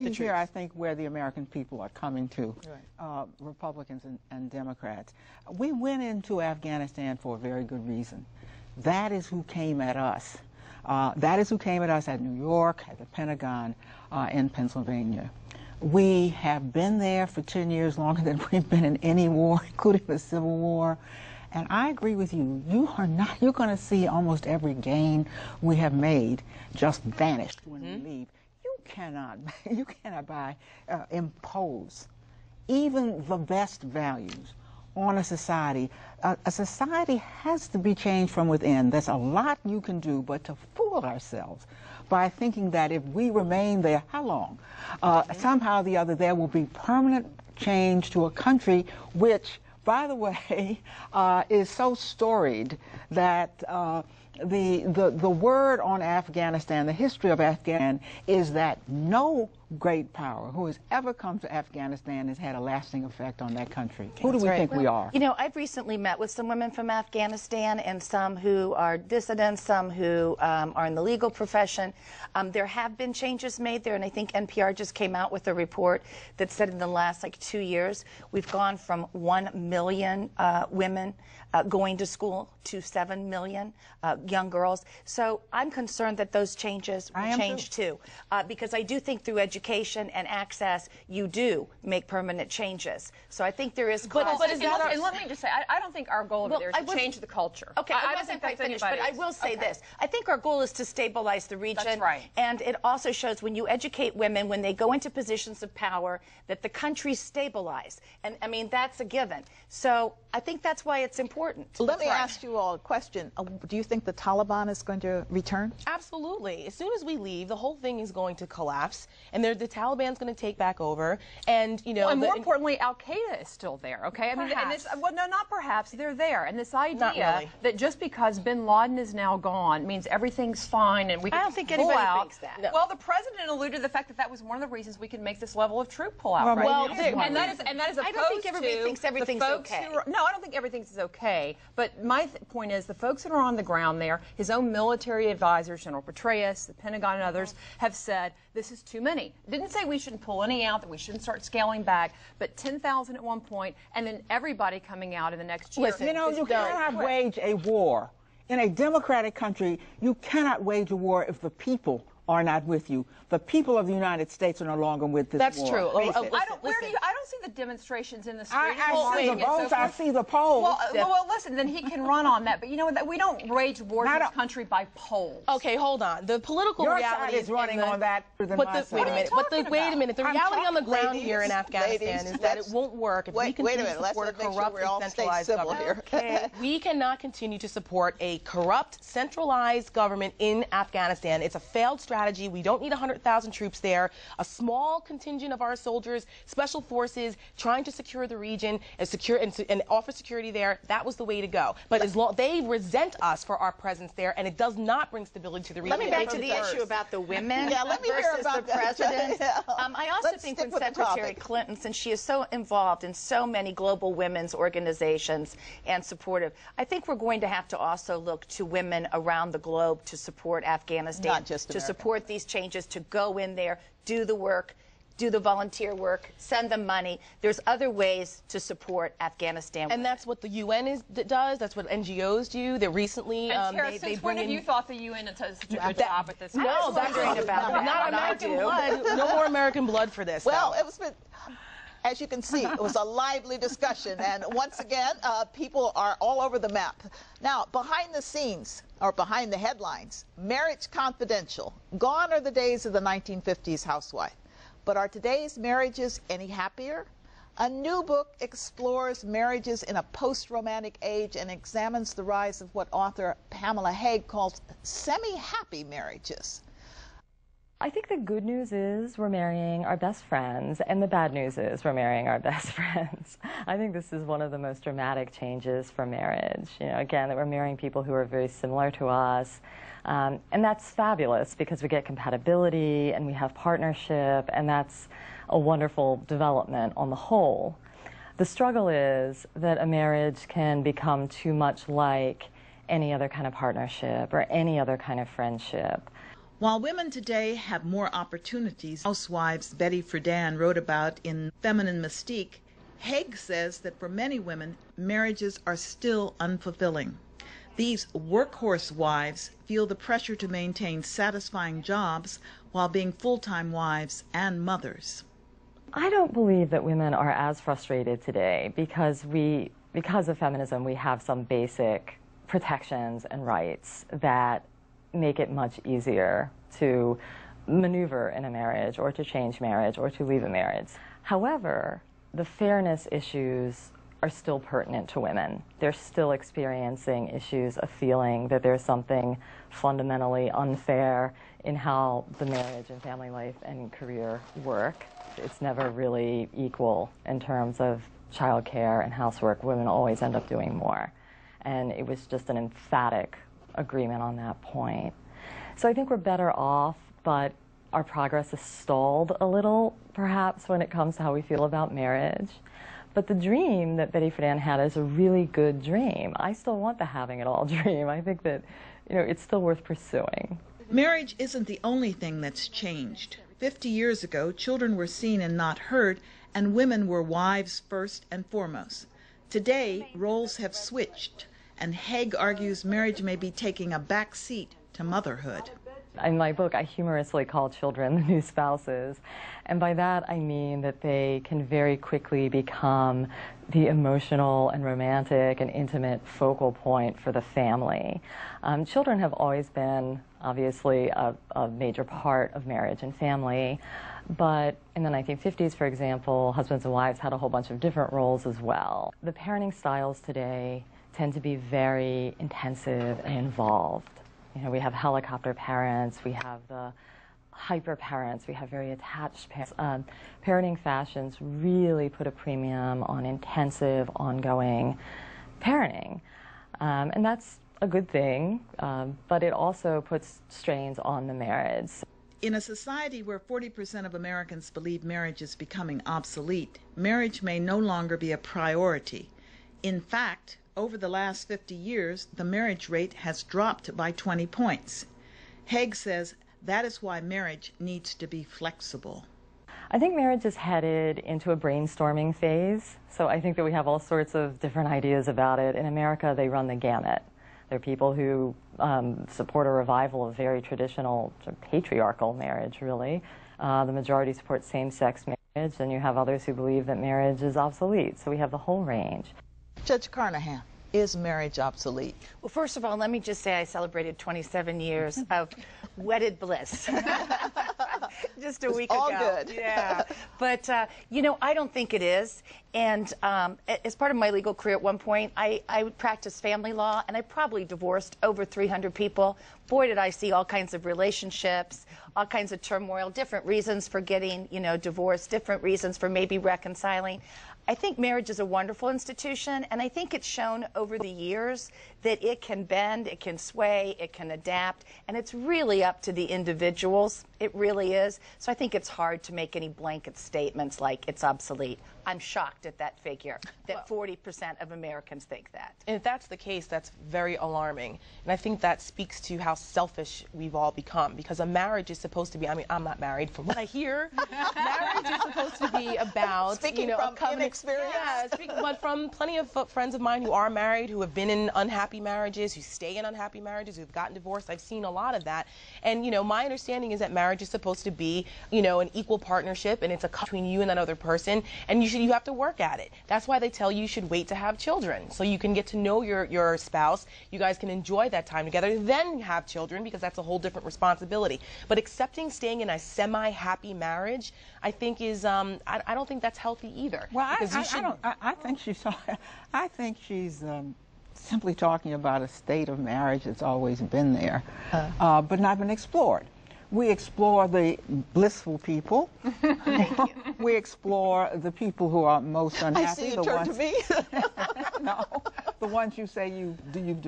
you hear, I think, where the American people are coming to, Republicans and Democrats. We went into Afghanistan for a very good reason. That is who came at us. That is who came at us at New York, at the Pentagon, in Pennsylvania. We have been there for 10 years, longer than we've been in any war, including the Civil War. And I agree with you. You're going to see almost every gain we have made just vanished when we leave. You cannot impose even the best values on a society. A society has to be changed from within. There's a lot you can do, but to fool ourselves by thinking that if we remain there, how long? Somehow or the other, there will be permanent change to a country which, by the way, is so storied that the word on Afghanistan, the history of Afghanistan, is that no great power who has ever come to Afghanistan has had a lasting effect on that country. Who do we think we are? You know, I've recently met with some women from Afghanistan and some who are dissidents, some who are in the legal profession. There have been changes made there, and I think NPR just came out with a report that said in the last 2 years we've gone from 1 million women going to school to 7 million young girls. So I'm concerned that those changes will change too, because I do think through education and access, you do make permanent changes. So I think there is cause. But and let me just say, I don't think our goal over there is to change the culture. Okay, I wasn't quite finished, but I will say this. I think our goal is to stabilize the region. That's right. And it also shows when you educate women, when they go into positions of power, that the country's stabilized. And I mean, that's a given. So I think that's why it's important. Let me ask you all a question. Do you think the Taliban is going to return? Absolutely. As soon as we leave, the whole thing is going to collapse, and the Taliban's going to take back over. And you know, and more importantly, Al Qaeda is still there. Okay, I mean, and this, well, no, not perhaps. They're there, and this idea that just because Bin Laden is now gone means everything's fine and we can I don't think anybody thinks that. No. Well, the president alluded to the fact that that was one of the reasons we can make this level of troop pullout. Well, and that is opposed I don't think everybody thinks everything's okay. No, I don't think everything's okay. But my point is, the folks that are on the ground there, his own military advisors, General Petraeus, the Pentagon, and others, have said this is too many. Didn't say we shouldn't pull any out, that we shouldn't start scaling back, but 10,000 at one point, and then everybody coming out in the next year. Listen, you know, you cannot wage a war. In a democratic country, you cannot wage a war if the people are not with you. The people of the United States are no longer with this war. That's true. I don't see the demonstrations in the street. I see the votes. I see the polls. Well, listen, then he can run on that. But you know what? We don't wage wars in this country by polls. Okay, hold on. The political Your reality side is running on that. Wait a minute. The reality on the ground here in Afghanistan is that it won't work if we continue to support a corrupt and centralized government. Okay. We cannot continue to support a corrupt, centralized government in Afghanistan. It's a failed strategy. We don't need 100,000 troops there. A small contingent of our soldiers, special forces, trying to secure the region and offer security there. That was the way to go. But as long they resent us for our presence there, and it does not bring stability to the region. Let me back to the issue about the women versus the president. I also think when Secretary Clinton, since she is so involved in so many global women's organizations and supportive, I think we're going to have to also look to women around the globe to support Afghanistan, not just America. To support these changes, to go in there, do the work, do the volunteer work, send them money. There's other ways to support Afghanistan. And that's what the UN does. That's what NGOs do. They recently since when have you thought the UN does such a good job at this? No, that's right about that. Not American blood. No more American blood for this. Well, it was. As you can see, it was a lively discussion, and once again, people are all over the map. Now, behind the scenes, or behind the headlines, marriage confidential. Gone are the days of the 1950s housewife. But are today's marriages any happier? A new book explores marriages in a post-romantic age and examines the rise of what author Pamela Haag calls semi-happy marriages. I think the good news is we're marrying our best friends, and the bad news is we're marrying our best friends. I think this is one of the most dramatic changes for marriage. You know, again, that we're marrying people who are very similar to us, and that's fabulous because we get compatibility and we have partnership, and that's a wonderful development on the whole. The struggle is that a marriage can become too much like any other kind of partnership or any other kind of friendship. While women today have more opportunities, housewives Betty Friedan wrote about in Feminine Mystique, Haig says that for many women, marriages are still unfulfilling. These workhorse wives feel the pressure to maintain satisfying jobs while being full-time wives and mothers. I don't believe that women are as frustrated today because of feminism, we have some basic protections and rights that make it much easier to maneuver in a marriage or to change marriage or to leave a marriage. However, the fairness issues are still pertinent to women. They're still experiencing issues of feeling that there's something fundamentally unfair in how the marriage and family life and career work. It's never really equal in terms of childcare and housework. Women always end up doing more. And it was just an emphatic agreement on that point. So I think we're better off, but our progress is stalled a little, perhaps, when it comes to how we feel about marriage. But the dream that Betty Friedan had is a really good dream. I still want the having it all dream. I think that, it's still worth pursuing. Marriage isn't the only thing that's changed. 50 years ago, children were seen and not heard, and women were wives first and foremost. Today, roles have switched, and Haig argues marriage may be taking a back seat to motherhood. In my book, I humorously call children the new spouses, and by that I mean that they can very quickly become the emotional and romantic and intimate focal point for the family. Children have always been, obviously, a major part of marriage and family, but in the 1950s, for example, husbands and wives had a whole bunch of different roles as well. The parenting styles today tend to be very intensive and involved. We have helicopter parents, we have the hyper parents, we have very attached parents. Parenting fashions really put a premium on intensive, ongoing parenting. And that's a good thing, but it also puts strains on the marriage. In a society where 40% of Americans believe marriage is becoming obsolete, marriage may no longer be a priority. In fact, over the last 50 years, the marriage rate has dropped by 20 points. Haig says that is why marriage needs to be flexible. I think marriage is headed into a brainstorming phase, so I think that we have all sorts of different ideas about it. In America, they run the gamut. There are people who support a revival of very traditional, patriarchal marriage, really. The majority support same-sex marriage, and you have others who believe that marriage is obsolete, so we have the whole range. Judge Carnahan, is marriage obsolete? Well, first of all, let me just say I celebrated 27 years of wedded bliss. Just a week ago. All good. Yeah. But, I don't think it is. And as part of my legal career at one point, I practiced family law, and I probably divorced over 300 people. Boy, did I see all kinds of relationships, all kinds of turmoil, different reasons for getting, divorced, different reasons for maybe reconciling. I think marriage is a wonderful institution, and I think it's shown over the years that it can bend, it can sway, it can adapt, and it's really up to the individuals. It really is. So I think it's hard to make any blanket statements like it's obsolete. I'm shocked at that figure, that 40% of Americans think that. And if that's the case, that's very alarming. And I think that speaks to how selfish we've all become, because a marriage is supposed to be, I'm not married, from what I hear, marriage is supposed to be about, speaking a from covenant. inexperience. Yeah, but from plenty of friends of mine who are married, who have been in unhappy marriages, who stay in unhappy marriages, who've gotten divorced. I've seen a lot of that. And, my understanding is that marriage is supposed to be, an equal partnership, and it's between you and another person, and you have to work at it. That's why they tell you should wait to have children, so you can get to know your spouse. You guys can enjoy that time together, then have children, because that's a whole different responsibility. But accepting staying in a semi-happy marriage, I think is, I don't think that's healthy either. Well, I think she's simply talking about a state of marriage that's always been there, but not been explored. We explore the blissful people. We explore the people who are most unhappy. I see you turn to me. No, the ones you say you've